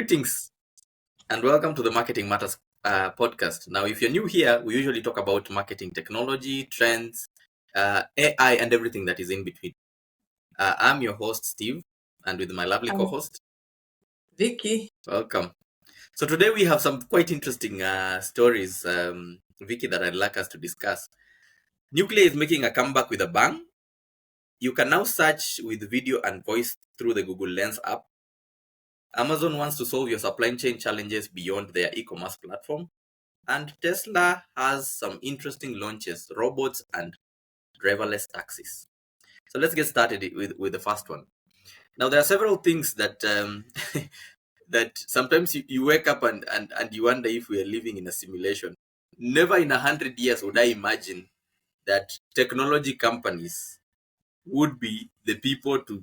Greetings and welcome to the Marketing Matters podcast. Now, if you're new here, we usually talk about marketing technology, trends, AI, and everything that is in between. I'm your host, Steve, and with my lovely co Um, host, Vicky. welcome. So, today we have some quite interesting stories, Vicky, that I'd like us to discuss. Nuclear is making a comeback with a bang. You can now search with video and voice through the Google Lens app. Amazon wants to solve your supply chain challenges beyond their e commerce platform. And Tesla has some interesting launches, robots and driverless taxis. So let's get started with the first one. Now there are several things that that sometimes you wake up and you wonder if we are living in a simulation. Never in 100 years would I imagine that technology companies would be the people to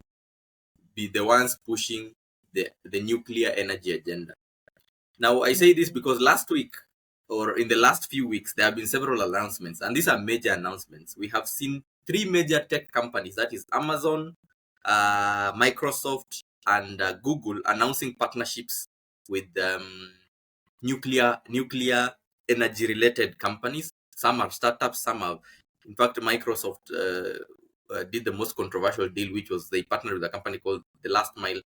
be the ones pushing the nuclear energy agenda. Now, I say this because last week or in the last few weeks, there have been several announcements, and these are major announcements. We have seen three major tech companies, that is Amazon, Microsoft, and Google, announcing partnerships with nuclear energy related companies. Some are startups, some are, in fact, Microsoft did the most controversial deal, which was they partnered with a company called the Last Mile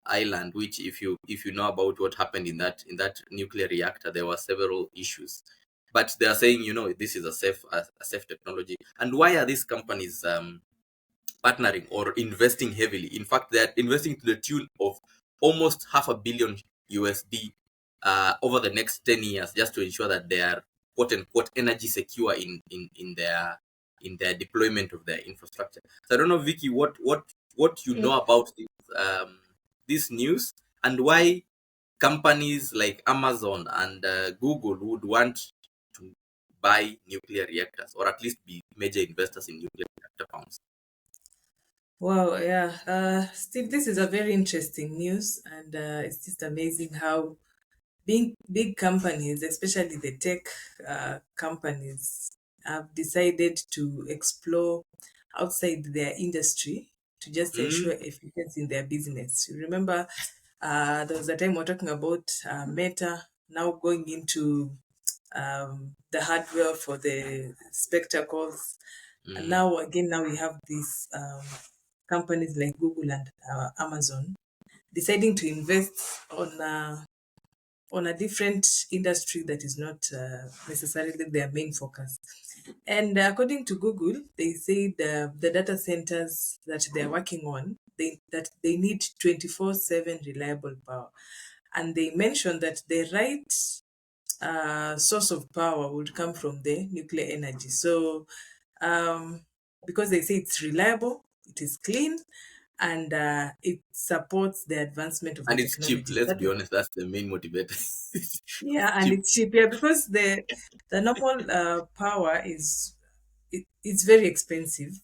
island, which if you know about what happened in that nuclear reactor, there were several issues. But they are saying, this is a safe technology. And why are these companies partnering or investing heavily? In fact, they are investing to the tune of almost $500 million USD over the next 10 years, just to ensure that they are quote unquote energy secure in their deployment of their infrastructure. So I don't know, Vicky, what you Mm. know about this news, and why companies like Amazon and Google would want to buy nuclear reactors, or at least be major investors in nuclear reactor farms. Wow, yeah. Steve, this is a very interesting news, and it's just amazing how big companies, especially the tech companies, have decided to explore outside their industry to just ensure Mm, efficiency in their business. You remember, there was a time we are talking about Meta now going into the hardware for the spectacles. And mm. now we have these companies like Google and Amazon deciding to invest on a different industry that is not necessarily their main focus. And according to Google, they say the data centers that they're working on, they need 24/7 reliable power. And they mentioned that the right source of power would come from the nuclear energy. So, um, because they say it's reliable, it is clean, and it supports the advancement of the And it's cheap. technology. Let's That be is, honest. That's the main motivator. It's yeah, and cheap. it's cheap. Yeah, because the normal power it's very expensive.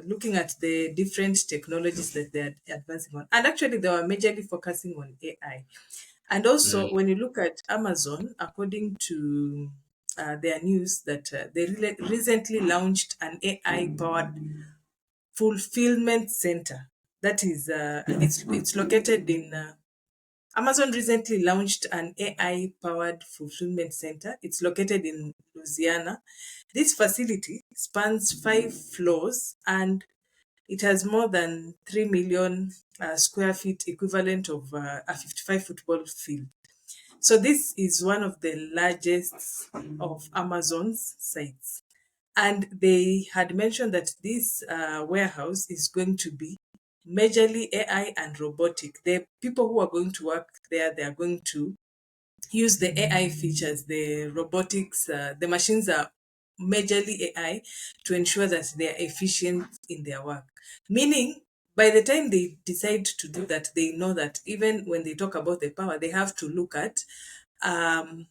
Looking at the different technologies that they're advancing on, and actually they were majorly focusing on AI. And also, Mm. when you look at Amazon, according to their news, that they recently launched an AI-powered fulfillment center. That is, it's located in. Amazon recently launched an AI-powered fulfillment center. It's located in Louisiana. This facility spans 5 floors and it has more than 3 million square feet, equivalent of a 55 football field. So this is one of the largest of Amazon's sites. And they had mentioned that this warehouse is going to be majorly AI and robotic. The people who are going to work there, they are going to use the AI features, the robotics, the machines are majorly AI to ensure that they are efficient in their work. Meaning, by the time they decide to do that, they know that even when they talk about the power, they have to look at um,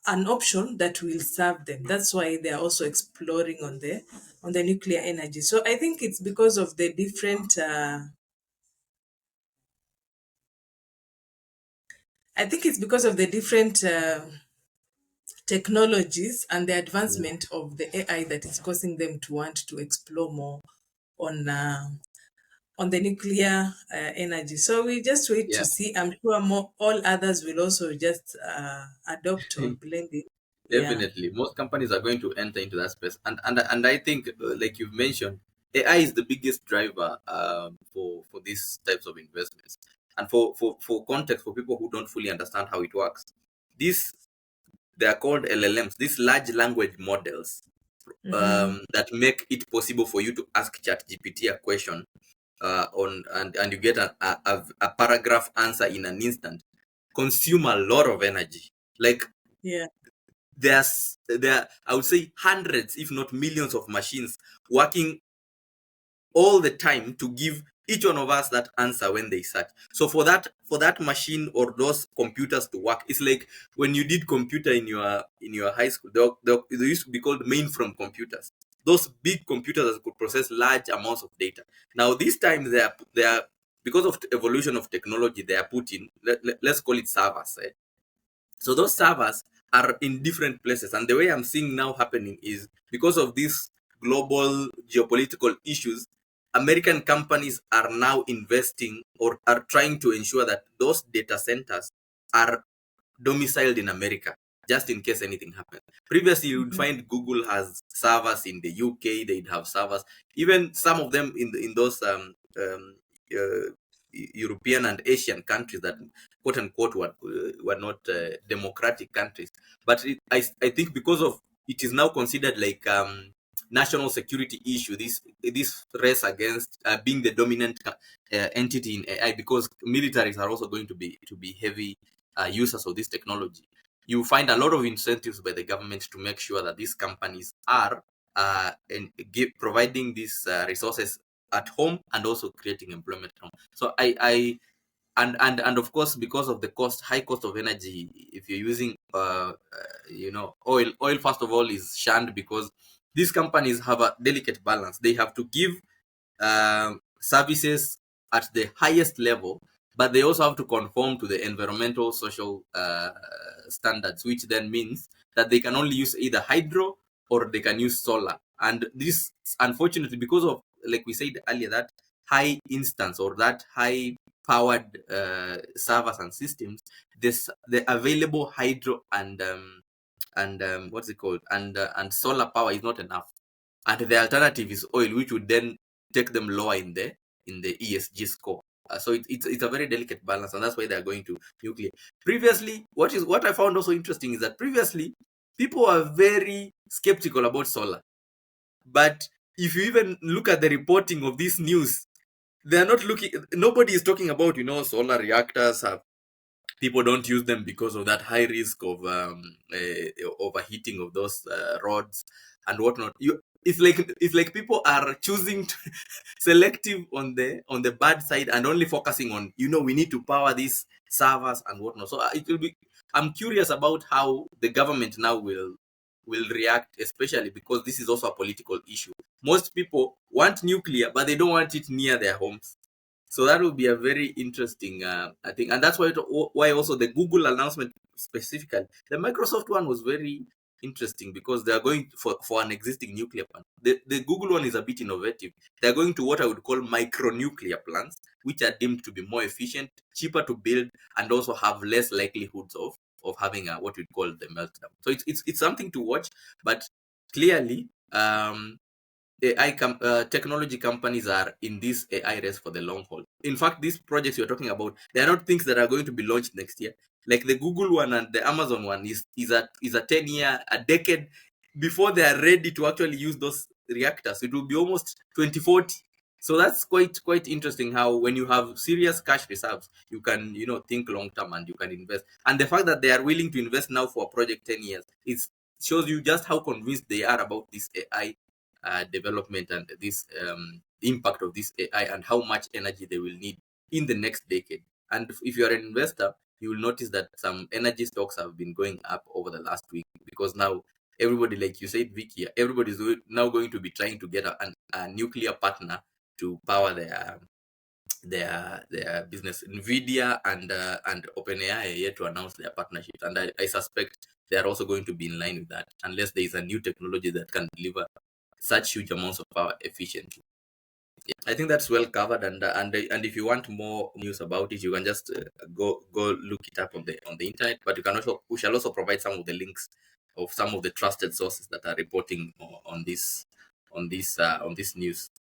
an option that will serve them. That's why they are also exploring on the nuclear energy. So I think it's because of the different. I think it's because of the different technologies and the Mm. advancement of the AI that is causing them to want to explore more on on the nuclear energy. So we just wait to Yeah. see. I'm sure more all others will also just adopt or blend it. Yeah. Definitely, most companies are going to enter into that space, and I think, like you've mentioned, AI is the biggest driver for these types of investments. And for context, for people who don't fully understand how it works, these they are called LLMs. These large language models Mm-hmm. that make it possible for you to ask ChatGPT a question and you get a paragraph answer in an instant. Consume a lot of energy. Like Yeah. there I would say hundreds if not millions of machines working all the time to give each one of us that answer when they search. So for that machine or those computers to work, it's like when you did computer in your high school, they used to be called mainframe computers, those big computers that could process large amounts of data. Now this time they are because of the evolution of technology, they are put in, let's call it servers, eh? So those servers are in different places. And the way I'm seeing now happening is because of these global geopolitical issues, American companies are now investing or are trying to ensure that those data centers are domiciled in America, just in case anything happens. Previously, you would Mm-hmm. find Google has servers in the UK. They'd have servers, even some of them in those uh, European and Asian countries that quote unquote were not democratic countries. But I think because of it is now considered like national security issue. This race against being the dominant entity in AI, because militaries are also going to be heavy users of this technology. You find a lot of incentives by the government to make sure that these companies are providing these resources at home and also creating employment at home. So and of course, because of the high cost of energy, if you're using oil first of all is shunned, because these companies have a delicate balance. They have to give services at the highest level, but they also have to conform to the environmental social standards, which then means that they can only use either hydro or they can use solar. And this, unfortunately, because of, like we said earlier, that high instance or that high powered servers and systems, the available hydro and what's it called, and solar power is not enough, and the alternative is oil, which would then take them lower in the ESG score. So it's a very delicate balance, and that's why they are going to nuclear. Previously, what I found also interesting is that previously people were very skeptical about solar, but if you even look at the reporting of this news, they are not looking. Nobody is talking about solar reactors have people don't use them because of that high risk of overheating of those rods and whatnot. It's like people are choosing to selective on the bad side and only focusing on we need to power these servers and whatnot. So it will be. I'm curious about how the government now will react, especially because this is also a political issue. Most people want nuclear, but they don't want it near their homes. So that will be a very interesting, I think, and that's why also the Google announcement specifically, the Microsoft one was very interesting because they are going for an existing nuclear plant. The Google one is a bit innovative. They are going to what I would call micro nuclear plants, which are deemed to be more efficient, cheaper to build, and also have less likelihoods of having what we call the meltdown. So it's something to watch, but clearly. Technology companies are in this AI race for the long haul. In fact, these projects you're talking about, they are not things that are going to be launched next year. Like the Google one and the Amazon one is a 10-year, a decade before they are ready to actually use those reactors. It will be almost 2040. So that's quite interesting how when you have serious cash reserves, you can think long term and you can invest. And the fact that they are willing to invest now for a project 10 years, it shows you just how convinced they are about this AI development and this impact of this AI and how much energy they will need in the next decade. And if you are an investor, you will notice that some energy stocks have been going up over the last week because now everybody, like you said, Vicky, everybody is now going to be trying to get a nuclear partner to power their business. Nvidia and OpenAI are yet to announce their partnerships, and I suspect they are also going to be in line with that unless there is a new technology that can deliver such huge amounts of power efficiently. I think that's well covered, and if you want more news about it, you can just go look it up on the internet. But you can also we shall also provide some of the links of some of the trusted sources that are reporting on this news.